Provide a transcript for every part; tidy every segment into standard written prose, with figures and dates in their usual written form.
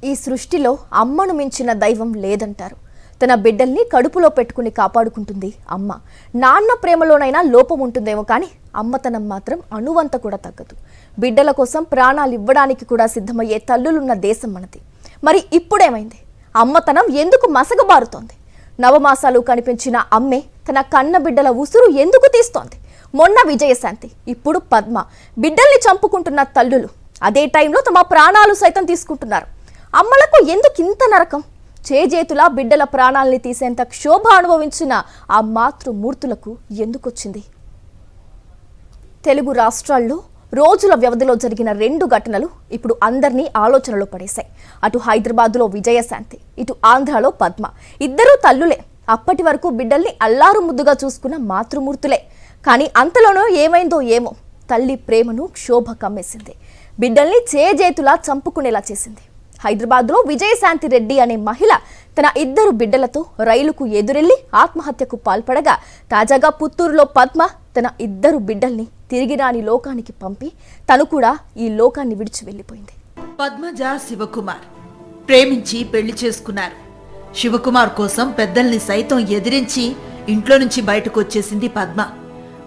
ఈ సృష్టిలో అమ్మను మించిన దైవం లేదంటారు. తన బిడ్డల్ని కడుపులో పెట్టుకుని కాపాడుకుంటుంది అమ్మ. నాన్న ప్రేమలోనైనా లోపం ఉంటుందేమో కానీ అమ్మతనం మాత్రం అణువంత కూడా తగ్గదు. బిడ్డల కోసం ప్రాణాలు ఇవ్వడానికి కూడా సిద్ధమయ్యే తల్లులున్న దేశం మనది. మరి ఇప్పుడేమైంది? అమ్మతనం ఎందుకు మసగబారుతోంది? నవమాసాలు కనిపించిన అమ్మే తన కన్న బిడ్డల ఉసురు ఎందుకు తీస్తోంది? మొన్న విజయశాంతి, ఇప్పుడు పద్మ బిడ్డల్ని చంపుకుంటున్న తల్లులు అదే టైంలో తమ ప్రాణాలు సైతం తీసుకుంటున్నారు. అమ్మలకు ఎందుకు ఇంత నరకం? చేజేతులా బిడ్డల ప్రాణాలని తీసేంత క్షోభ అనుభవించిన ఆ మాతృమూర్తులకు ఎందుకొచ్చింది? తెలుగు రాష్ట్రాల్లో రోజుల వ్యవధిలో జరిగిన 2 ఘటనలు ఇప్పుడు అందరినీ ఆలోచనలో పడేశాయి. అటు హైదరాబాద్లో విజయశాంతి, ఇటు ఆంధ్రాలో పద్మ. ఇద్దరూ తల్లులే. అప్పటి వరకు బిడ్డల్ని అల్లారు ముద్దుగా చూసుకున్న మాతృమూర్తులే. కానీ అంతలోనో ఏమైందో ఏమో, తల్లి ప్రేమను క్షోభ కమ్మేసింది. బిడ్డల్ని చేజేతులా చంపుకునేలా చేసింది. హైదరాబాద్లో విజయశాంతి రెడ్డి అనే మహిళ తన 2 బిడ్డలతో రైలుకు ఎదురెళ్లి ఆత్మహత్యకు పాల్పడగా, తాజాగా పుత్తూరులో పద్మ తన 2 బిడ్డల్ని తిరిగి రాని లోకానికి పంపి తను కూడా ఈ లోకాన్ని విడిచి వెళ్లిపోయింది. పద్మజ శివకుమార్ ప్రేమించి పెళ్లి చేసుకున్నారు. శివకుమార్ కోసం పెద్దల్ని సైతం ఎదిరించి ఇంట్లో నుంచి బయటకు వచ్చేసింది పద్మ.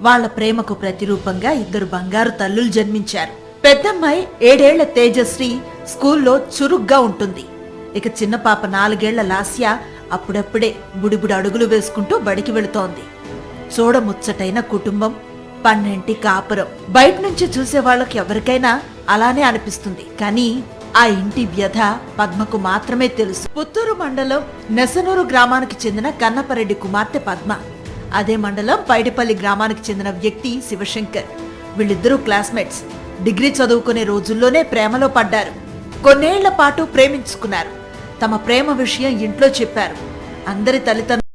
వాళ్ల ప్రేమకు ప్రతిరూపంగా 2 బంగారు తల్లులు జన్మించారు. పెద్దమ్మాయి 7 ఏళ్ల తేజశ్రీ స్కూల్లో చురుగ్గా ఉంటుంది. ఇక చిన్న పాప 4 ఏళ్ల లాస్య అప్పుడప్పుడే బుడిబుడి అడుగులు వేసుకుంటూ బడికి వెళుతోంది. చూడముచ్చటైన కుటుంబం, 12 కాపురం. బయట నుంచి చూసే వాళ్ళకి ఎవరికైనా అలానే అనిపిస్తుంది. కానీ ఆ ఇంటి వ్యధ పద్మకు మాత్రమే తెలుసు. పుత్తూరు మండలం నెసనూరు గ్రామానికి చెందిన కన్నపరెడ్డి కుమార్తె పద్మ. అదే మండలం పైడిపల్లి గ్రామానికి చెందిన వ్యక్తి శివశంకర్. వీళ్ళిద్దరూ క్లాస్మేట్స్. డిగ్రీ చదువుకునే రోజుల్లోనే ప్రేమలో పడ్డారు. కొన్నేళ్ల పాటు ప్రేమించుకున్నారు. తమ ప్రేమ విషయం ఇంట్లో చెప్పారు. అందరి తల్లిదండ్రులు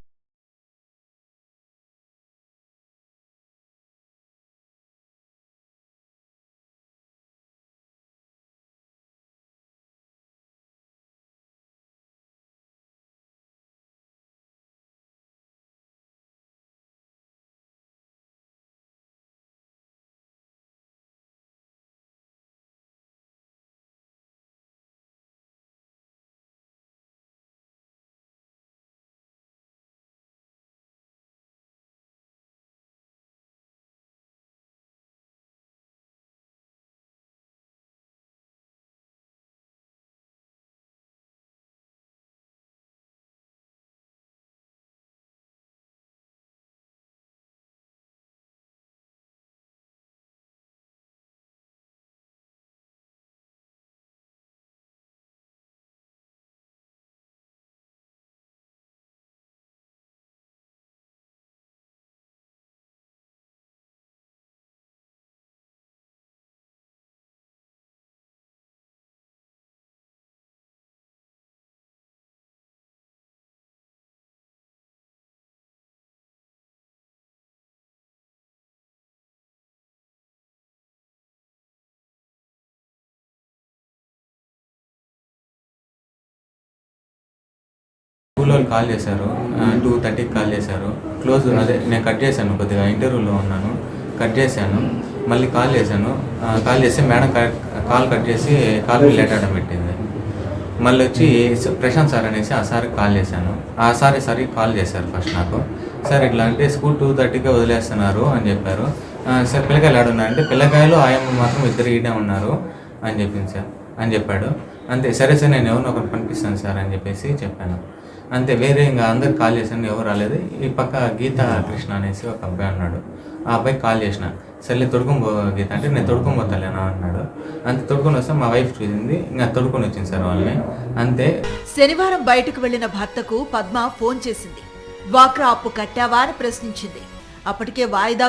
స్కూల్లో కాల్ చేశారు. 2:30కి కాల్ చేశారు. క్లోజ్ అదే నేను కట్ చేశాను, కొద్దిగా ఇంటర్వ్యూలో ఉన్నాను, కట్ చేశాను. మళ్ళీ కాల్ చేశాను. కాల్ చేసి మేడం కాల్ కట్ చేసి కాల్ లేట్ అవడం పెట్టింది. మళ్ళీ వచ్చి ప్రశాంత్ సార్ అనేసి ఆ సార్కి కాల్ చేశాను. ఆ సార్కి కాల్ చేశారు ఫస్ట్ నాకు. సార్ ఇట్లా అంటే స్కూల్ 2:30కే వదిలేస్తున్నారు అని చెప్పారు. సార్ పిల్లకాయలు ఆడున్నారంటే పిల్లకాయలు ఆయమ్మ మాత్రం 2 ఈడే ఉన్నారు అని చెప్పింది సార్ అని చెప్పాడు. అంతే, సరే సార్ నేను ఎవరినో ఒకరు పంపిస్తాను సార్ అని చెప్పేసి చెప్పాను. అంతే, వేరే ఇంకా అందరికి కాల్ చేశాను, ఎవరు రాలేదు. ఈ పక్క గీతా కృష్ణ అనేసి ఒక అబ్బాయి ఉన్నాడు. ఆ అబ్బాయికి కాల్ చేసిన, సర్లే తొడుకొని పో గీత అంటే, నేను తొడుకొని పోతాలేనా అన్నాడు. అంతే, తొడుకొని వస్తే మా వైఫ్ చూసింది, ఇంకా తొడుకొని వచ్చింది సార్ వాళ్ళని. అంతే. శనివారం బయటకు వెళ్లిన భర్తకు పద్మ ఫోన్ చేసింది. డ్వాక్రా అప్పు కట్టావా అని ప్రశ్నించింది. అప్పటికే వాయిదా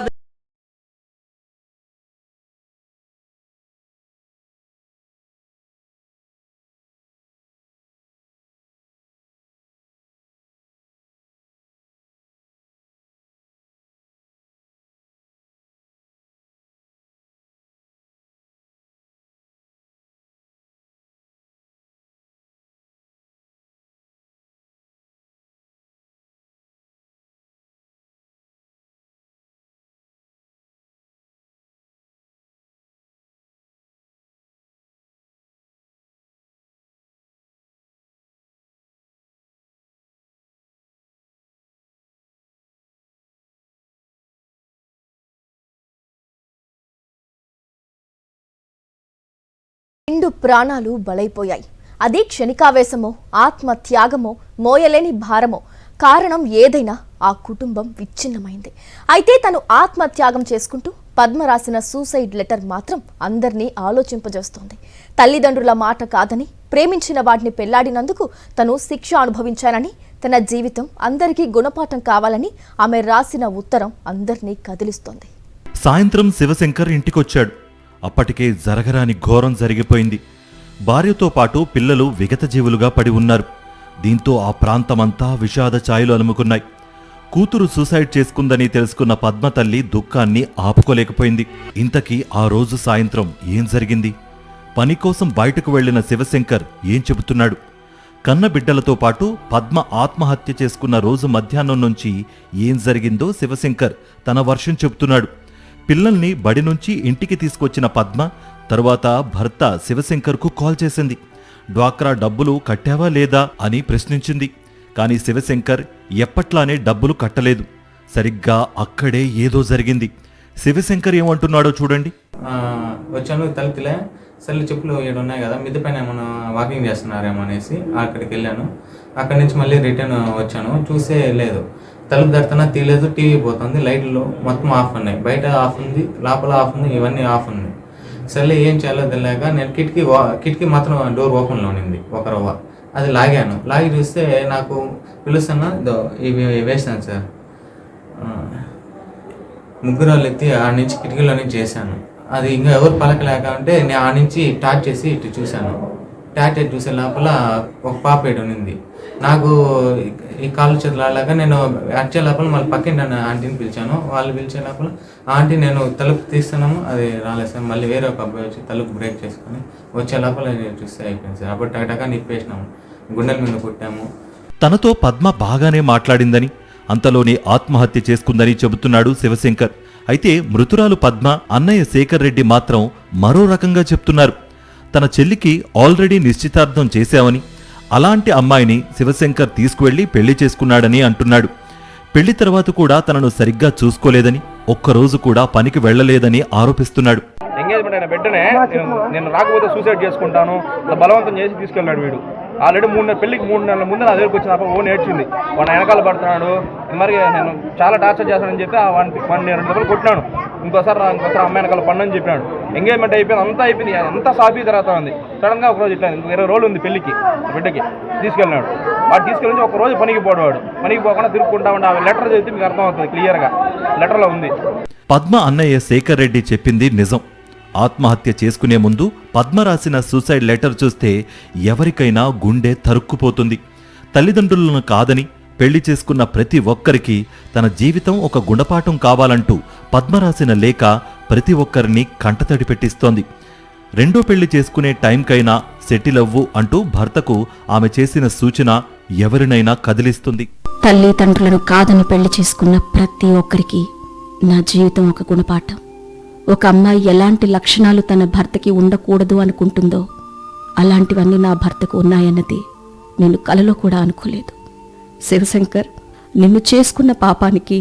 2 ప్రాణాలు బలైపోయాయి. అది క్షణికావేశమో, ఆత్మత్యాగమో, మోయలేని భారమో, కారణం ఏదైనా ఆ కుటుంబం విచ్ఛిన్నమైంది. అయితే తను ఆత్మత్యాగం చేసుకుంటూ పద్మ రాసిన సూసైడ్ లెటర్ మాత్రం అందరినీ ఆలోచింపజేస్తోంది. తల్లిదండ్రుల మాట కాదని ప్రేమించిన వాటిని పెళ్లాడినందుకు తను శిక్ష అనుభవించానని, తన జీవితం అందరికీ గుణపాఠం కావాలని ఆమె రాసిన ఉత్తరం అందరినీ కదిలిస్తోంది. సాయంత్రం శివశంకర్ ఇంటికొచ్చాడు. అప్పటికే జరగరాని ఘోరం జరిగిపోయింది. భార్యతో పాటు పిల్లలు విగతజీవులుగా పడి ఉన్నారు. దీంతో ఆ ప్రాంతమంతా విషాద ఛాయలు అలుముకున్నాయి. కూతురు సూసైడ్ చేసుకుందని తెలుసుకున్న పద్మ తల్లి దుఃఖాన్ని ఆపుకోలేకపోయింది. ఇంతకీ ఆ రోజు సాయంత్రం ఏం జరిగింది? పని కోసం బయటకు వెళ్లిన శివశంకర్ ఏం చెబుతున్నాడు? కన్న బిడ్డలతో పాటు పద్మ ఆత్మహత్య చేసుకున్న రోజు మధ్యాహ్నం నుంచి ఏం జరిగిందో శివశంకర్ తన వర్షం చెబుతున్నాడు. పిల్లల్ని బడి నుంచి ఇంటికి తీసుకొచ్చిన పద్మ తరువాత భర్త శివశంకర్కు కాల్ చేసింది. డ్వాక్రా డబ్బులు కట్టావా లేదా అని ప్రశ్నించింది. కానీ శివశంకర్ ఎప్పట్లానే డబ్బులు కట్టలేదు. సరిగ్గా అక్కడే ఏదో జరిగింది. శివశంకర్ ఏమంటున్నాడో చూడండి. వచ్చాను తలుపులే సర్లే చెప్పులు 7 ఉన్నాయి కదా, మిద్ది పైన ఏమైనా వాకింగ్ చేస్తున్నారేమో అనేసి అక్కడికి వెళ్ళాను. అక్కడి నుంచి మళ్ళీ రిటర్న్ వచ్చాను. చూసే లేదు, తలుపు దడుతున్నా తీయలేదు, టీవీ పోతుంది, లైట్లు మొత్తం ఆఫ్ ఉన్నాయి, బయట ఆఫ్ ఉంది, లోపల ఆఫ్ ఉంది, ఇవన్నీ ఆఫ్ ఉన్నాయి. సర్లే ఏం చేయాలో తెలియక నేను కిటికీ మాత్రం డోర్ ఓపెన్లో ఉండింది, ఒక రవ్వ. అది లాగి చూస్తే నాకు పిలుస్తున్నా ఇవి వేసాను సార్. ముగ్గురు వాళ్ళు ఎత్తి ఆ నుంచి కిటికీలో నుంచి చేశాను. అది ఇంకా ఎవరు పలకలేక అంటే నేను ఆ నుంచి టార్చ్ చేసి ఇటు చూశాను. టార్చ్ చేసి చూసే లోపల ఒక పాప ఏడు ఉంది. నాకు ఈ కాళ్ళు చేతులు ఆడలాగా నేను వచ్చే లోపల మళ్ళీ పక్కింటి ఆంటీని పిలిచాను. వాళ్ళు పిలిచే లోపల ఆంటీ నేను తలుపు తీస్తున్నాము, అది రాలేదు సార్. మళ్ళీ వేరే ఒక అబ్బాయి వచ్చి తలుపు బ్రేక్ చేసుకొని వచ్చే లోపల చూస్తే అయిపోయింది సార్. అప్పుడు టకటకా నిప్పేసినాము, గుండెల మీద కొట్టాము. తనతో పద్మ బాగానే మాట్లాడిందని, అంతలోనే ఆత్మహత్య చేసుకుందని చెబుతున్నాడు శివశంకర్. అయితే మృతురాలు పద్మ అన్నయ్య శేఖర్ రెడ్డి మాత్రం మరో రకంగా చెప్తున్నారు. తన చెల్లికి ఆల్రెడీ నిశ్చితార్థం చేశామని, అలాంటి అమ్మాయిని శివశంకర్ తీసుకువెళ్లి పెళ్లి చేసుకున్నాడని అంటున్నాడు. పెళ్లి తర్వాత కూడా తనను సరిగ్గా చూసుకోలేదని, ఒక్కరోజు కూడా పనికి వెళ్లలేదని ఆరోపిస్తున్నాడు. ఎంగేజ్మెంట్ అయిన బిడ్డనే నేను రాకపోతే సూసైడ్ చేసుకుంటాను ఇలా బలవంతం చేసి తీసుకెళ్ళాడు వీడు. ఆల్రెడీ పెళ్లికి 3 నెలల ముందు నా దగ్గరికి వచ్చినప్పుడు ఓ నేర్చింది, వాడు వెనకాల పడుతున్నాడు, మరి నేను చాలా టార్చర్ చేస్తానని చెప్పి వాడిని 2 దెబ్బలు కొట్టినాను. ఇంకోసారి అమ్మాయి వెనకాల పండని చెప్పినాడు. ఎంగేజ్మెంట్ అయిపోయింది, అంతా అయిపోయింది, అంతా సాఫీ తర్వాత ఉంది. సడన్గా ఒకరోజు ఇట్లా 20 రోజులు ఉంది పెళ్లికి, బిడ్డకి తీసుకెళ్ళినాడు. వాడు తీసుకెళ్ళి ఒక రోజు పనికి పోవాడు, పనికి పోకుండా తిరుగుకుంటా ఉంటే ఆ లెటర్ చదివితే మీకు అర్థమవుతుంది క్లియర్గా, లెటర్లో ఉంది. పద్మ అన్నయ్య శేఖర్ రెడ్డి చెప్పింది నిజం. ఆత్మహత్య చేసుకునే ముందు పద్మ రాసిన సూసైడ్ లెటర్ చూస్తే ఎవరికైనా గుండె తరుక్కుపోతుంది. తల్లిదండ్రులను కాదని పెళ్లి చేసుకున్న ప్రతి ఒక్కరికి తన జీవితం ఒక గుణపాఠం కావాలంటూ పద్మ రాసిన లేఖ ప్రతి ఒక్కరిని కంటతడి పెట్టిస్తోంది. రెండో పెళ్లి చేసుకునే టైంకైనా సెటిల్ అవ్వు అంటూ భర్తకు ఆమె చేసిన సూచన ఎవరినైనా కదిలిస్తుంది. తల్లిదండ్రులను కాదని పెళ్లి చేసుకున్న ప్రతి ఒక్కరికి నా జీవితం ఒక గుణపాఠం. ఒక అమ్మాయి ఎలాంటి లక్షణాలు తన భర్తకి ఉండకూడదు అనుకుంటుందో అలాంటివన్నీ నా భర్తకు ఉన్నాయన్నది నేను కలలో కూడా అనుకోలేదు. శివశంకర్, నిన్ను చేసుకున్న పాపానికి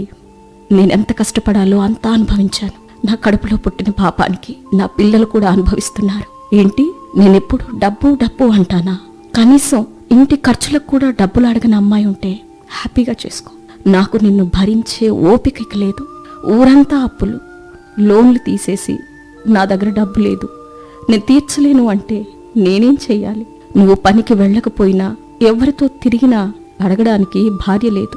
నేనెంత కష్టపడాలో అంతా అనుభవించాను. నా కడుపులో పుట్టిన పాపానికి నా పిల్లలు కూడా అనుభవిస్తున్నారు. ఏంటి, నేనెప్పుడు డబ్బు డబ్బు అంటానా? కనీసం ఇంటి ఖర్చులకు కూడా డబ్బులు అడగని అమ్మాయి ఉంటే హ్యాపీగా చేసుకో. నాకు నిన్ను భరించే ఓపిక లేదు. ఊరంతా అప్పులు, లోన్లు తీసేసి నా దగ్గర డబ్బు లేదు, నేను తీర్చలేను అంటే నేనేం చెయ్యాలి? నువ్వు పనికి వెళ్ళకపోయినా ఎవరితో తిరిగినా అడగడానికి భార్య లేదు.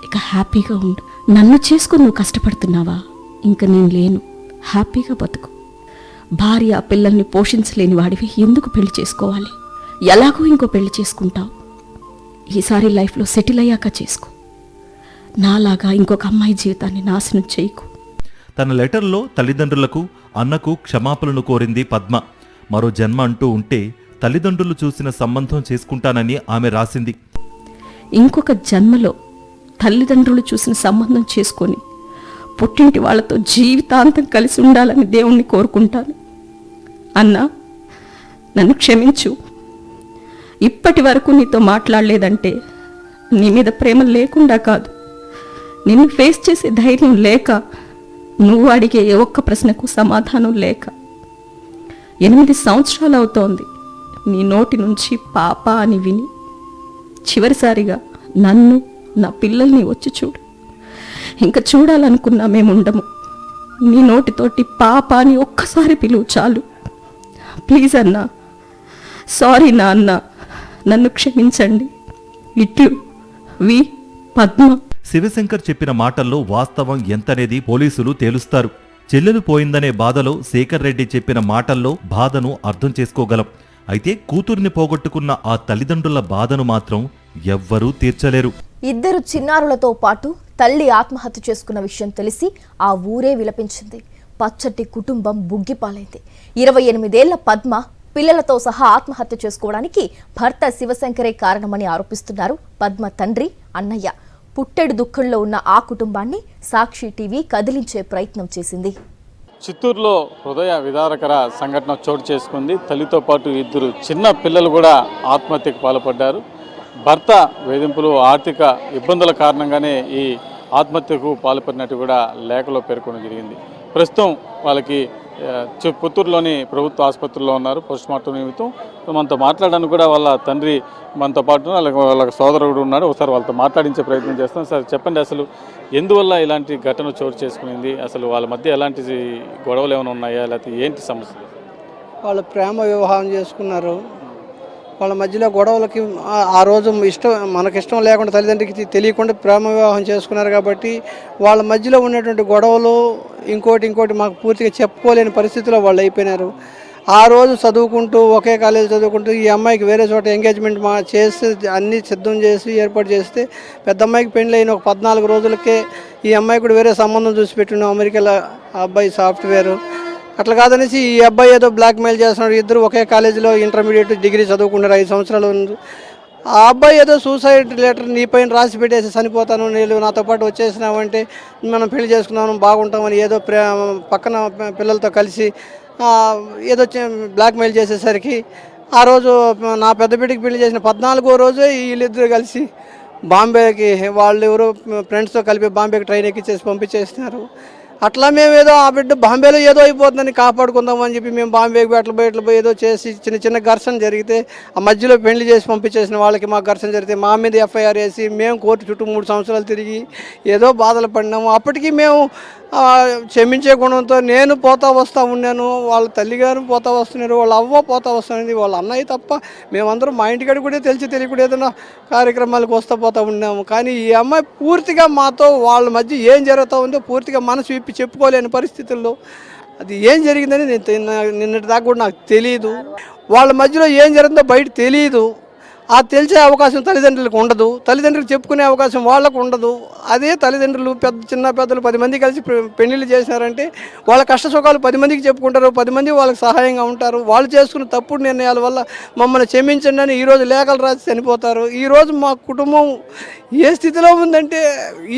ఇక హ్యాపీగా ఉండు. నన్ను చేసుకుని నువ్వు కష్టపడుతున్నావా? ఇంక నేను లేను, హ్యాపీగా బతుకు. భార్య పిల్లల్ని పోషించలేని వాడివి ఎందుకు పెళ్లి చేసుకోవాలి? ఎలాగో ఇంకో పెళ్లి చేసుకుంటావు. ఈసారి లైఫ్లో సెటిల్ అయ్యాక చేసుకో. నాలాగా ఇంకొక అమ్మాయి జీవితాన్ని నాశనం చేయకు. తన లెటర్లో తల్లిదండ్రులకు, అన్నకు క్షమాపణలు కోరింది పద్మ. మరో జన్మ అంటూ ఉంటే తల్లిదండ్రులు చూసిన సంబంధం చేసుకుంటానని ఆమె రాసింది. ఇంకొక జన్మలో తల్లిదండ్రులు చూసిన సంబంధం చేసుకొని పుట్టింటి వాళ్లతో జీవితాంతం కలిసి ఉండాలని దేవుణ్ణి కోరుకుంటాను. అన్నా, నన్ను క్షమించు. ఇప్పటి వరకు నీతో మాట్లాడలేదంటే నీ మీద ప్రేమ లేకుండా కాదు, నిన్ను ఫేస్ చేసే ధైర్యం లేక, నువ్వు అడిగే ఏ ఒక్క ప్రశ్నకు సమాధానం లేక. 8 సంవత్సరాలు అవుతోంది నీ నోటి నుంచి పాప అని విని. చివరిసారిగా నన్ను, నా పిల్లల్ని వచ్చి చూడు. ఇంకా చూడాలనుకున్నా మేముండము. నీ నోటితోటి పాప అని ఒక్కసారి పిలువు చాలు. ప్లీజ్ అన్నా, సారీ నా అన్న, నన్ను క్షమించండి. ఇట్లు వి పద్మ. శివశంకర్ చెప్పిన మాటల్లో వాస్తవం ఎంతనేది పోలీసులు తేలుస్తారు. చెల్లెలు పోయిందనే బాధలో శేఖర్ రెడ్డి చెప్పిన మాటల్లో బాధను అర్థం చేసుకోగలం. అయితే కూతుర్ని పోగొట్టుకున్న ఆ తల్లిదండ్రుల బాధను మాత్రం ఎవ్వరూ తీర్చలేరు. ఇద్దరు చిన్నారులతో పాటు తల్లి ఆత్మహత్య చేసుకున్న విషయం తెలిసి ఆ ఊరే విలపించింది. పచ్చటి కుటుంబం బుగ్గిపాలైంది. 28 ఏళ్ల పద్మ పిల్లలతో సహా ఆత్మహత్య చేసుకోవడానికి భర్త శివశంకరే కారణమని ఆరోపిస్తున్నారు పద్మ తండ్రి అన్నయ్య. పుట్టెడు దుఃఖంలో ఉన్న ఆ కుటుంబాన్ని సాక్షి టీవీ కదిలించే ప్రయత్నం చేసింది. చిత్తూరులో హృదయ విదారకర సంఘటన చోటు చేసుకుంది. తల్లితో పాటు 2 చిన్న పిల్లలు కూడా ఆత్మహత్యకు పాల్పడ్డారు. భర్త వేధింపులు, ఆర్థిక ఇబ్బందుల కారణంగానే ఈ ఆత్మహత్యకు పాల్పడినట్టు కూడా లేఖలో పేర్కొనడం జరిగింది. ప్రస్తుతం వాళ్ళకి పుత్తూరులోని ప్రభుత్వ ఆసుపత్రిలో ఉన్నారు పోస్ట్మార్టం నిమిత్తం. మనతో మాట్లాడడానికి కూడా వాళ్ళ తండ్రి మనతో పాటు వాళ్ళ సోదరుడు ఉన్నాడు. ఒకసారి వాళ్ళతో మాట్లాడించే ప్రయత్నం చేస్తాం. సార్ చెప్పండి, అసలు ఎందువల్ల ఇలాంటి ఘటన చోటు చేసుకునింది? అసలు వాళ్ళ మధ్య ఎలాంటి గొడవలు ఏమైనా ఉన్నాయా, లేకపోతే ఏంటి సమస్య? వాళ్ళు ప్రేమ వివాహం చేసుకున్నారు. వాళ్ళ మధ్యలో గొడవలకి ఆ రోజు మనకిష్టం లేకుండా తల్లిదండ్రికి తెలియకుండా ప్రేమ వివాహం చేసుకున్నారు కాబట్టి వాళ్ళ మధ్యలో ఉన్నటువంటి గొడవలు ఇంకోటి మాకు పూర్తిగా చెప్పుకోలేని పరిస్థితిలో వాళ్ళు అయిపోయినారు. ఆ రోజు చదువుకుంటూ ఒకే కాలేజీ చదువుకుంటూ ఈ అమ్మాయికి వేరే చోట ఎంగేజ్మెంట్ చేసి అన్నీ సిద్ధం చేసి ఏర్పాటు చేస్తే పెద్ద అమ్మాయికి పెళ్ళి అయిన ఒక 14 రోజులకే ఈ అమ్మాయి కూడా వేరే సంబంధం చూసి పెట్టినాం. అమెరికాలో ఆ అబ్బాయి సాఫ్ట్వేర్. అట్లా కాదనేసి ఈ అబ్బాయి ఏదో బ్లాక్మెయిల్ చేస్తున్నాడు. ఇద్దరు ఒకే కాలేజీలో ఇంటర్మీడియట్ డిగ్రీ చదువుకుంటారు, 5 సంవత్సరాలు. ఆ అబ్బాయి ఏదో సూసైడ్ లెటర్ నీ పైన రాసి పెట్టేసి చనిపోతాను, నేను నాతో పాటు వచ్చేసినావంటే మనం పెళ్లి చేసుకున్నాను బాగుంటామని ఏదో పక్కన పిల్లలతో కలిసి ఏదో బ్లాక్మెయిల్ చేసేసరికి ఆ రోజు నా పెద్ద బిడ్డకి పెళ్లి చేసిన 14వ రోజే వీళ్ళిద్దరు కలిసి బాంబేకి వాళ్ళు ఎవరో ఫ్రెండ్స్తో కలిపి బాంబేకి ట్రైన్ ఎక్కించేసి పంపించేస్తున్నారు. అట్లా మేము ఏదో ఆ బిడ్డ బాంబేలో ఏదో అయిపోతుందని కాపాడుకుందామని చెప్పి మేము బాంబేకి అట్లా పోయి ఏదో చేసి చిన్న ఘర్షణ జరిగితే ఆ మధ్యలో పెళ్లి చేసి పంపించేసిన వాళ్ళకి మాకు ఘర్షణ జరిగితే మా మీద ఎఫ్ఐఆర్ వేసి మేము కోర్టు చుట్టూ 3 సంవత్సరాలు తిరిగి ఏదో బాధలు పడినాము. అప్పటికి మేము క్షమించే గుణంతో నేను పోతా వస్తూ ఉన్నాను, వాళ్ళ తల్లిగారు పోతా వస్తున్నారు, వాళ్ళ అవ్వ పోతా వస్తున్నది, వాళ్ళ అన్నయ్య తప్ప మేమందరం మా ఇంటికాడ కూడా తెలియకుండా ఏదైనా కార్యక్రమాలకు వస్తూ పోతూ ఉన్నాము. కానీ ఈ అమ్మాయి పూర్తిగా మాతో వాళ్ళ మధ్య ఏం జరుగుతూ ఉందో పూర్తిగా మనసు విప్పి చెప్పుకోలేని పరిస్థితుల్లో అది ఏం జరిగిందని నిన్నటి దాకా కూడా నాకు తెలియదు. వాళ్ళ మధ్యలో ఏం జరిగిందో బయట తెలియదు. ఆ తెలిసే అవకాశం తల్లిదండ్రులకు ఉండదు, తల్లిదండ్రులకు చెప్పుకునే అవకాశం వాళ్ళకు ఉండదు. అదే తల్లిదండ్రులు చిన్న పెద్దలు 10 మంది కలిసి పెళ్లిళ్ళు చేసినారంటే వాళ్ళ కష్ట సుఖాలు 10 మందికి చెప్పుకుంటారు, 10 మంది వాళ్ళకి సహాయంగా ఉంటారు. వాళ్ళు చేసుకున్న తప్పుడు నిర్ణయాల వల్ల మమ్మల్ని క్షమించండి అని ఈరోజు లేఖలు రాసి చనిపోతారు. ఈరోజు మా కుటుంబం ఏ స్థితిలో ఉందంటే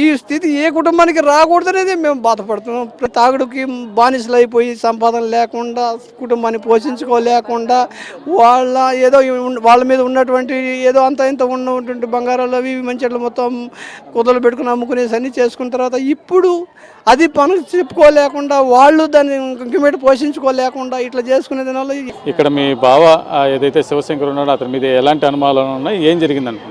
ఈ స్థితి ఏ కుటుంబానికి రాకూడదనేది మేము బాధపడుతున్నాం. తాగుడుకి బానిసలు అయిపోయి సంపాదన లేకుండా కుటుంబాన్ని పోషించుకోలేకుండా వాళ్ళ మీద ఉన్నటువంటి ఏదో అంత ఇంత ఉన్నటువంటి బంగారాలు అవి మంచిట్లు మొత్తం కుదలు పెట్టుకుని అమ్ముకునేసి అన్నీ చేసుకున్న తర్వాత ఇప్పుడు అది పనులు చెప్పుకోలేకుండా వాళ్ళు దాన్ని ఇంకమేట పోషించుకోలేకుండా ఇట్లా చేసుకునే దానివల్ల ఇక్కడ మీ బావ ఏదైతే శివశంకర్ ఉన్నాడో అతని మీద ఎలాంటి అనుమానాలు ఉన్నాయి, ఏం జరిగిందండి?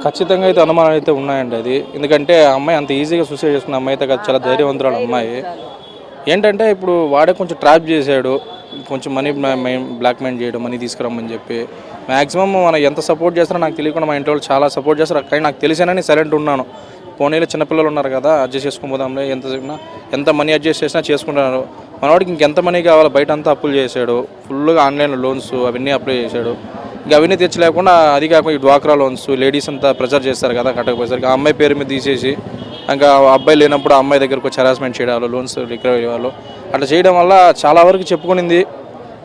ఖచ్చితంగా అయితే అనుమానాలు అయితే ఉన్నాయండి. అది ఎందుకంటే ఆ అమ్మాయి అంత ఈజీగా సూసైడ్ చేసుకున్న అమ్మాయి అయితే చాలా ధైర్యవంతురాలు అమ్మాయి. ఏంటంటే ఇప్పుడు వాడే కొంచెం ట్రాప్ చేశాడు, కొంచెం మనీ బ్లాక్మెయిల్ చేయడం, మనీ తీసుకురమ్మని చెప్పి. మ్యాక్సిమం మనం ఎంత సపోర్ట్ చేస్తారో నాకు తెలియకుండా మా ఇంట్లో వాళ్ళు చాలా సపోర్ట్ చేస్తారు. కానీ నాకు తెలిసానని సైలెంట్ ఉన్నాను. పోనీలో చిన్నపిల్లలు ఉన్నారు కదా, అడ్జస్ట్ చేసుకుపోదాంలే, ఎంత మనీ అడ్జస్ట్ చేసినా చేసుకుంటున్నారు. మనవాడికి ఇంకెంత మనీ కావాలో బయట అంతా అప్పులు చేశాడు, ఫుల్గా ఆన్లైన్లో లోన్స్ అవన్నీ అప్లై చేశాడు. ఇంకా అవన్నీ తెచ్చలేకుండా అది కాకుండా ఈ డ్వాక్రా లోన్స్ లేడీస్ అంతా ప్రెజర్ చేస్తారు కదా, కట్టకపోయేసరికి ఆ అమ్మాయి పేరు మీద తీసేసి ఇంకా అబ్బాయి లేనప్పుడు ఆ అమ్మాయి దగ్గరకు వచ్చి హెరాస్మెంట్ చేయడాలు, లోన్స్ రికవరీ వాళ్ళు అట్లా చేయడం వల్ల చాలా వరకు చెప్పుకునింది,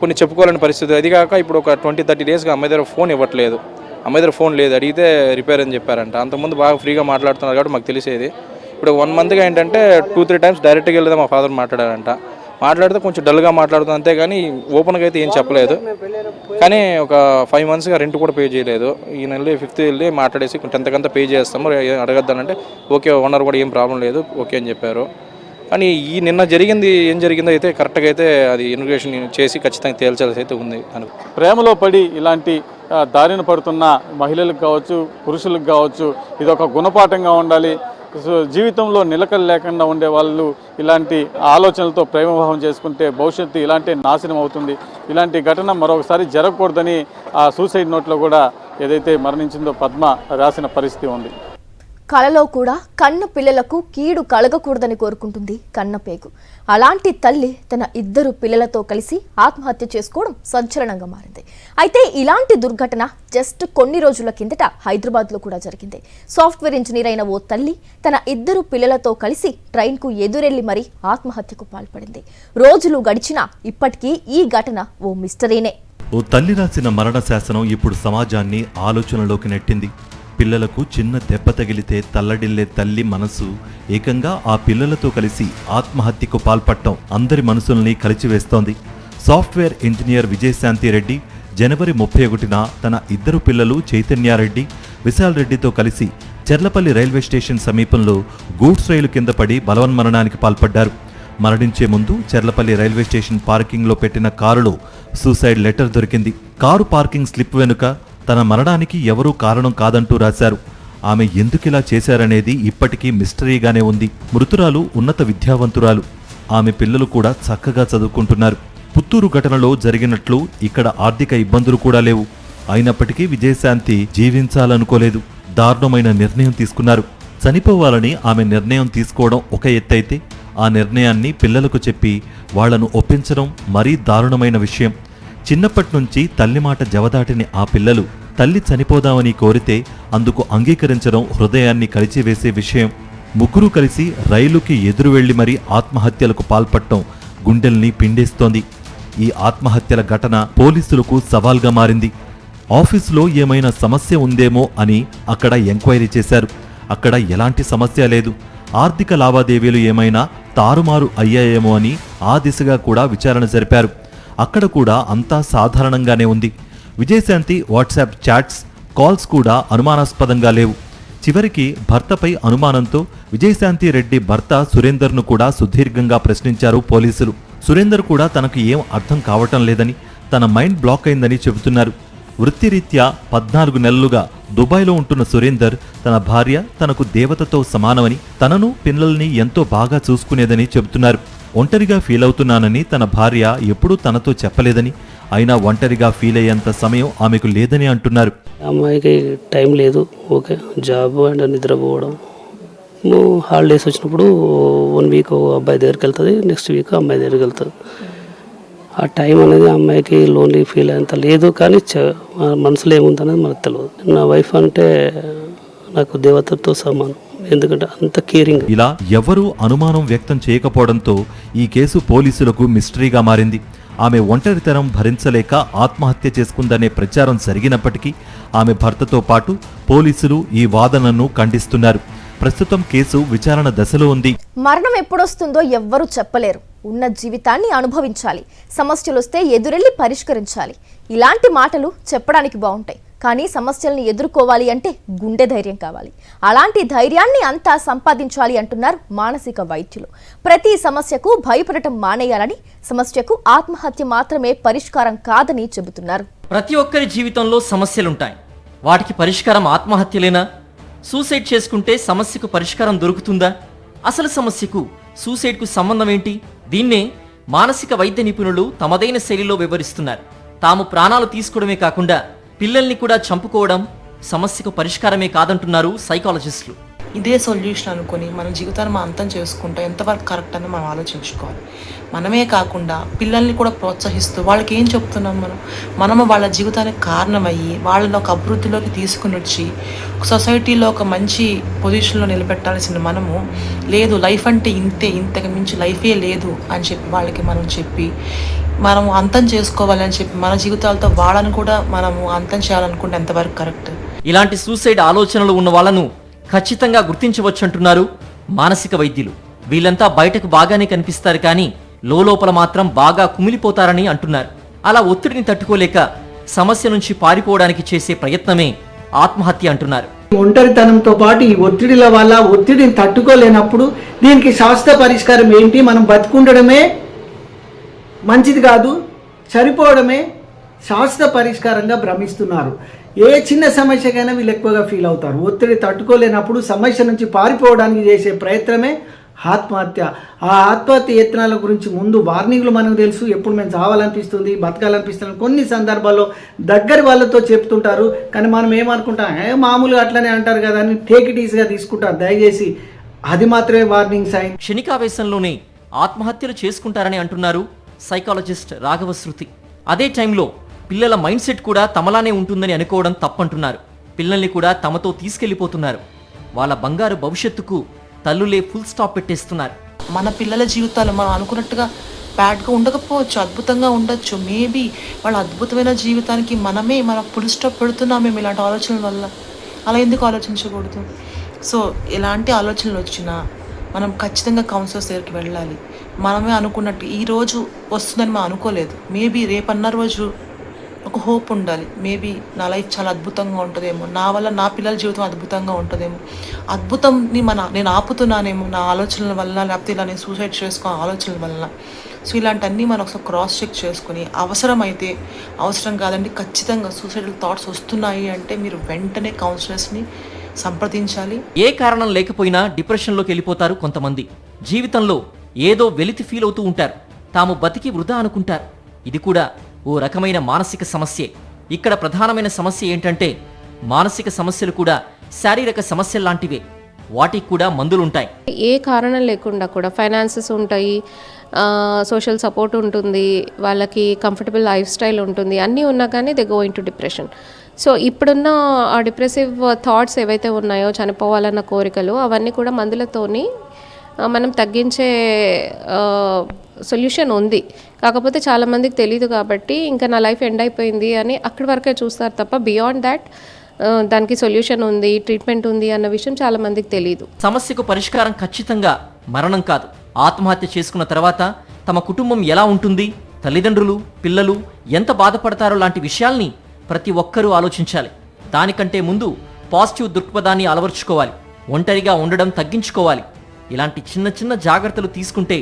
కొన్ని చెప్పుకోలేని పరిస్థితి. అది కాక ఇప్పుడు ఒక 20-30 డేస్గా అమ్మాయి దగ్గర ఫోన్ ఇవ్వట్లేదు. అమ్మాయి దగ్గర ఫోన్ లేదు, అడిగితే రిపేర్ అని చెప్పారంట. అంతకుముందు బాగా ఫ్రీగా మాట్లాడుతున్నారు కాబట్టి మాకు తెలిసేది. ఇప్పుడు 1 మంత్గా ఏంటంటే 2-3 టైమ్స్ డైరెక్ట్గా వెళ్తే మా ఫాదర్ మాట్లాడారంట. మాట్లాడితే కొంచెం డల్గా మాట్లాడుతుంది అంతే, కానీ ఓపెన్గా అయితే ఏం చెప్పలేదు. కానీ ఒక 5 మంత్స్గా రెంట్ కూడా పే చేయలేదు. ఈ నెల 5th వెళ్ళి మాట్లాడేసి కొంచెం ఎంతకంత పే చేస్తాము అడగద్దానంటే ఓకే, ఓనర్ కూడా ఏం ప్రాబ్లం లేదు ఓకే అని చెప్పారు. కానీ ఈ నిన్న ఏం జరిగిందో అయితే కరెక్ట్గా అయితే అది ఇన్వెస్టిగేషన్ చేసి ఖచ్చితంగా తేల్చాల్సి అయితే ఉంది. ప్రేమలో పడి ఇలాంటి దారిన పడుతున్న మహిళలకు కావచ్చు, పురుషులకు కావచ్చు, ఇది ఒక గుణపాఠంగా ఉండాలి. జీవితంలో నిలకడ లేకుండా ఉండే వాళ్ళు ఇలాంటి ఆలోచనలతో ప్రేమ వివాహం చేసుకుంటే భవిష్యత్తు ఇలాంటి నాశనం అవుతుంది. ఇలాంటి ఘటన మరొకసారి జరగకూడదని ఆ సూసైడ్ నోట్లో కూడా ఏదైతే మరణించిందో పద్మ రాసిన పరిస్థితి ఉంది. కలలో కూడా కన్న పిల్లలకు కీడు కలగకూడదని కోరుకుంటుంది కన్నపేగు. అలాంటి తల్లి తన 2 పిల్లలతో కలిసి ఆత్మహత్య చేసుకోవడం సంచలనంగా మారింది. అయితే ఇలాంటి దుర్ఘటన జస్ట్ కొన్ని రోజుల కిందట హైదరాబాద్లో కూడా జరిగింది. సాఫ్ట్వేర్ ఇంజనీర్ అయిన ఓ తల్లి తన 2 పిల్లలతో కలిసి ట్రైన్కు ఎదురెళ్లి మరీ ఆత్మహత్యకు పాల్పడింది. రోజులు గడిచినా ఇప్పటికీ ఈ ఘటన ఓ మిస్టరీనే. ఓ తల్లి రాసిన మరణ శాసనం ఇప్పుడు సమాజాన్ని ఆలోచనలోకి నెట్టింది. పిల్లలకు చిన్న దెబ్బ తగిలితే తల్లడిల్లే తల్లి మనసు ఏకంగా ఆ పిల్లలతో కలిసి ఆత్మహత్యకు పాల్పడటం అందరి మనసుల్ని కలిచివేస్తోంది. సాఫ్ట్వేర్ ఇంజనీర్ విజయశాంతి రెడ్డి జనవరి 31న తన 2 పిల్లలు చైతన్యారెడ్డి, విశాల్ రెడ్డితో కలిసి చెర్లపల్లి రైల్వే స్టేషన్ సమీపంలో గూడ్స్ రైలు కింద పడి బలవన్మరణానికి పాల్పడ్డారు. మరణించే ముందు చెర్లపల్లి రైల్వే స్టేషన్ పార్కింగ్లో పెట్టిన కారులో సూసైడ్ లెటర్ దొరికింది. కారు పార్కింగ్ స్లిప్ వెనుక తన మరణానికి ఎవరూ కారణం కాదంటూ రాశారు. ఆమె ఎందుకిలా చేశారనేది ఇప్పటికీ మిస్టరీగానే ఉంది. మృతురాలు ఉన్నత విద్యావంతురాలు. ఆమె పిల్లలు కూడా చక్కగా చదువుకుంటున్నారు. పుత్తూరు ఘటనలో జరిగినట్లు ఇక్కడ ఆర్థిక ఇబ్బందులు కూడా లేవు. అయినప్పటికీ విజయశాంతి జీవించాలనుకోలేదు. దారుణమైన నిర్ణయం తీసుకున్నారు. చనిపోవాలని ఆమె నిర్ణయం తీసుకోవడం ఒక ఎత్తైతే ఆ నిర్ణయాన్ని పిల్లలకు చెప్పి వాళ్లను ఒప్పించడం మరీ దారుణమైన విషయం. చిన్నప్పటి నుంచి తల్లి మాట జవదాటిని ఆ పిల్లలు తల్లి చనిపోదామని కోరితే అందుకు అంగీకరించడం హృదయాన్ని కలిచివేసే విషయం. ముగ్గురు కలిసి రైలుకి ఎదురు వెళ్లి మరీ ఆత్మహత్యలకు పాల్పడటం గుండెల్ని పిండేస్తోంది. ఈ ఆత్మహత్యల ఘటన పోలీసులకు సవాల్గా మారింది. ఆఫీసులో ఏమైనా సమస్య ఉందేమో అని అక్కడ ఎంక్వైరీ చేశారు. అక్కడ ఎలాంటి సమస్య లేదు. ఆర్థిక లావాదేవీలు ఏమైనా తారుమారు అయ్యాయేమో అని ఆ దిశగా కూడా విచారణ జరిపారు. అక్కడ కూడా అంతా సాధారణంగానే ఉంది. విజయశాంతి వాట్సాప్ చాట్స్, కాల్స్ కూడా అనుమానాస్పదంగా లేవు. చివరికి భర్తపై అనుమానంతో విజయశాంతి రెడ్డి భర్త సురేందర్ను కూడా సుదీర్ఘంగా ప్రశ్నించారు పోలీసులు. సురేందర్ కూడా తనకు ఏం అర్థం కావటం లేదని, తన మైండ్ బ్లాక్ అయిందని చెబుతున్నారు. వృత్తిరీత్యా 14 నెలలుగా దుబాయ్లో ఉంటున్న సురేందర్ తన భార్య తనకు దేవతతో సమానమని, తనను పిల్లల్ని ఎంతో బాగా చూసుకునేదని చెబుతున్నారు. ఒంటరిగా ఫీల్ అవుతున్నానని తన భార్య ఎప్పుడూ తనతో చెప్పలేదని, అయినా ఒంటరిగా ఫీల్ అయ్యేంత సమయం ఆమెకు లేదని అంటున్నారు. అమ్మాయికి టైం లేదు. ఓకే, జాబ్ అండ్ నిద్రపోవడం. హాలిడేస్ వచ్చినప్పుడు 1 వీక్ అబ్బాయి దగ్గరికి వెళ్తుంది, నెక్స్ట్ వీక్ అమ్మాయి దగ్గరికి వెళ్తుంది. ఆ టైం అనేది అమ్మాయికి లోన్లీ ఫీల్ అయ్యేంత లేదు. కానీ మనసులో ఏముందనేది మనకు తెలియదు. నా వైఫ్ అంటే నాకు దేవతతో సమానం. ఎందుకంటే అంత కేరింగ్. ఇలా ఎవరూ అనుమానం వ్యక్తం చేయకపోవడంతో ఈ కేసు పోలీసులకు మిస్టరీగా మారింది. ఆమె ఒంటరితనం భరించలేక ఆత్మహత్య చేసుకుందనే ప్రచారం జరిగినప్పటికీ ఆమె భర్తతో పాటు పోలీసులు ఈ వాదనను ఖండిస్తున్నారు. ప్రస్తుతం కేసు విచారణ దశలో ఉంది. మరణం ఎప్పుడొస్తుందో ఎవ్వరూ చెప్పలేరు. ఉన్న జీవితాన్ని అనుభవించాలి. సమస్యలొస్తే ఎదురెళ్లి పరిష్కరించాలి. ఇలాంటి మాటలు చెప్పడానికి బాగుంటాయి, కానీ సమస్యల్ని ఎదుర్కోవాలి అంటే గుండె ధైర్యం కావాలి. అలాంటి ధైర్యాన్ని అంతా సంపాదించాలి అంటున్నారు మానసిక వైద్యులు. ప్రతి సమస్యకు భయపడటం మానేయాలని, సమస్యకు ఆత్మహత్య మాత్రమే పరిష్కారం కాదని చెబుతున్నారు. ప్రతి ఒక్కరి జీవితంలో సమస్యలుంటాయి. వాటికి పరిష్కారం ఆత్మహత్యలేనా? సూసైడ్ చేసుకుంటే సమస్యకు పరిష్కారం దొరుకుతుందా? అసలు సమస్యకు సూసైడ్కు సంబంధం ఏంటి? దీన్నే మానసిక వైద్య నిపుణులు తమదైన శైలిలో వివరిస్తున్నారు. తాము ప్రాణాలు తీసుకోవడమే కాకుండా పిల్లల్ని కూడా చంపుకోవడం సమస్యకు పరిష్కారమే కాదంటున్నారు సైకాలజిస్టులు. ఇదే సొల్యూషన్ అనుకుని మన జీవితాన్ని మనం అంతం చేసుకుంటే ఎంతవరకు కరెక్ట్ అని మనం ఆలోచించుకోవాలి. మనమే కాకుండా పిల్లల్ని కూడా ప్రోత్సహిస్తూ వాళ్ళకి ఏం చెప్తున్నాం, మనము వాళ్ళ జీవితానికి కారణమయ్యి వాళ్ళని ఒక అభివృద్ధిలోకి తీసుకుని వచ్చి సొసైటీలో ఒక మంచి పొజిషన్లో నిలబెట్టాల్సిన మనము లేదు, లైఫ్ అంటే ఇంతే, ఇంతకు మించి లైఫే లేదు అని చెప్పి వాళ్ళకి మనం చెప్పి మనం అంతం చేసుకోవాలని చెప్పి మన జీవితాలతో వాళ్ళని కూడా మనము అంతం చేయాలనుకుంటే ఎంతవరకు కరెక్ట్? ఇలాంటి సూసైడ్ ఆలోచనలు ఉన్న వాళ్ళను ఖచ్చితంగా గుర్తించవచ్చంటున్నారు మానసిక వైద్యులు. వీళ్ళంతా బయటకు బాగానే కనిపిస్తారు, కానీ లోపల మాత్రం బాగా కుమిలిపోతారని అంటున్నారు. అలా ఒత్తిడిని తట్టుకోలేక సమస్య నుంచి పారిపోవడానికి చేసే ప్రయత్నమే ఆత్మహత్య అంటున్నారు. ఒంటరితనంతో పాటు ఈ ఒత్తిడిల వల్ల ఒత్తిడిని తట్టుకోలేనప్పుడు దీనికి శాశ్వత పరిష్కారం ఏంటి, మనం బతుకుండడమే మంచిది కాదు, చనిపోవడమే శాశ్వత పరిష్కారంగా భ్రమిస్తున్నారు. ఏ చిన్న సమస్యకైనా వీళ్ళు ఎక్కువగా ఫీల్ అవుతారు. ఒత్తిడి తట్టుకోలేనప్పుడు సమస్య నుంచి పారిపోవడానికి చేసే ప్రయత్నమే ఆత్మహత్య. ఆ ఆత్మహత్య యత్నాల గురించి ముందు వార్నింగ్లు మనకు తెలుసు. ఎప్పుడు మేము చావాలనిపిస్తుంది, బతకాలనిపిస్తుంది, కొన్ని సందర్భాల్లో దగ్గరి వాళ్ళతో చెప్తుంటారు. కానీ మనం ఏమనుకుంటాం, మామూలుగా అట్లనే అంటారు కదా అని టేక్ ఇట్ ఈజీగా తీసుకుంటారు. దయచేసి అది మాత్రమే వార్నింగ్ సైన్. క్షణికావేశంలోనే ఆత్మహత్యలు చేసుకుంటారని అంటున్నారు సైకాలజిస్ట్ రాఘవ శృతి. అదే టైంలో పిల్లల మైండ్ సెట్ కూడా తమలానే ఉంటుందని అనుకోవడం తప్పంటున్నారు. పిల్లల్ని కూడా తమతో తీసుకెళ్లిపోతున్నారు. వాళ్ళ బంగారు భవిష్యత్తుకు తల్లులే ఫుల్ స్టాప్ పెట్టేస్తున్నారు. మన పిల్లల జీవితాలు మనం అనుకున్నట్టుగా బ్యాడ్గా ఉండకపోవచ్చు, అద్భుతంగా ఉండొచ్చు. మేబీ వాళ్ళ అద్భుతమైన జీవితానికి మనమే మన ఫుల్ స్టాప్ పెడుతున్నామేమో ఇలాంటి ఆలోచనల వల్ల. అలా ఎందుకు ఆలోచించకూడదు? సో ఎలాంటి ఆలోచనలు వచ్చినా మనం ఖచ్చితంగా కౌన్సిలర్స్ దగ్గరికి వెళ్ళాలి. మనమే అనుకున్నట్టు ఈరోజు వస్తుందని మనం అనుకోలేదు. మేబీ రేపన్న రోజు ఒక హోప్ ఉండాలి. మేబీ నా లైఫ్ చాలా అద్భుతంగా ఉంటుందేమో, నా వల్ల నా పిల్లల జీవితం అద్భుతంగా ఉంటుందేమో, అద్భుతంని నేను ఆపుతున్నానేమో నా ఆలోచనల వల్ల, లేకపోతే ఇలా నేను సూసైడ్ చేసుకో ఆలోచనల వల్ల. సో ఇలాంటివన్నీ మనం ఒకసారి క్రాస్ చెక్ చేసుకుని అవసరమైతే, అవసరం కాదండి ఖచ్చితంగా సూసైడల్ థాట్స్ వస్తున్నాయి అంటే మీరు వెంటనే కౌన్సిలర్స్ని సంప్రదించాలి. ఏ కారణం లేకపోయినా డిప్రెషన్లోకి వెళ్ళిపోతారు కొంతమంది. జీవితంలో ఏదో వెలితి ఫీల్ అవుతూ ఉంటారు. తాము బతికి వృధా అనుకుంటారు. ఇది కూడా ఓ రకమైన మానసిక సమస్యే. ఇక్కడ ప్రధానమైన సమస్య ఏంటంటే మానసిక సమస్యలు కూడా శారీరక సమస్యల్లాంటివే. వాటికి కూడా మందులుంటాయి. ఏ కారణం లేకుండా కూడా ఫైనాన్సెస్ ఉంటాయి, సోషల్ సపోర్ట్ ఉంటుంది, వాళ్ళకి కంఫర్టబుల్ లైఫ్ స్టైల్ ఉంటుంది, అన్నీ ఉన్నా కానీ they go in to depression. So ఇప్పుడున్న ఆ డిప్రెసివ్ థాట్స్ ఏవైతే ఉన్నాయో, చనిపోవాలన్న కోరికలు, అవన్నీ కూడా మందులతోని మనం తగ్గించే సొల్యూషన్ ఉంది. కాకపోతే చాలామందికి తెలియదు కాబట్టి ఇంకా నా లైఫ్ ఎండ్ అయిపోయింది అని అక్కడి వరకే చూస్తారు తప్ప బియాండ్ దాట్ దానికి సొల్యూషన్ ఉంది, ట్రీట్మెంట్ ఉంది అన్న విషయం చాలామందికి తెలియదు. సమస్యకు పరిష్కారం ఖచ్చితంగా మరణం కాదు. ఆత్మహత్య చేసుకున్న తర్వాత తమ కుటుంబం ఎలా ఉంటుంది, తల్లిదండ్రులు, పిల్లలు ఎంత బాధపడతారో లాంటి విషయాల్ని ప్రతి ఒక్కరూ ఆలోచించాలి. దానికంటే ముందు పాజిటివ్ దృక్పథాన్ని అలవర్చుకోవాలి. ఒంటరిగా ఉండడం తగ్గించుకోవాలి. ఇలాంటి చిన్న చిన్న జాగ్రత్తలు తీసుకుంటే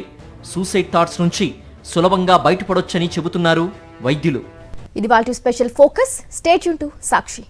సూసైడ్ థాట్స్ నుంచి సులభంగా బయటపడొచ్చని చెబుతున్నారు వైద్యులు. ఇది వాటి special focus. Stay tune to Sakshi.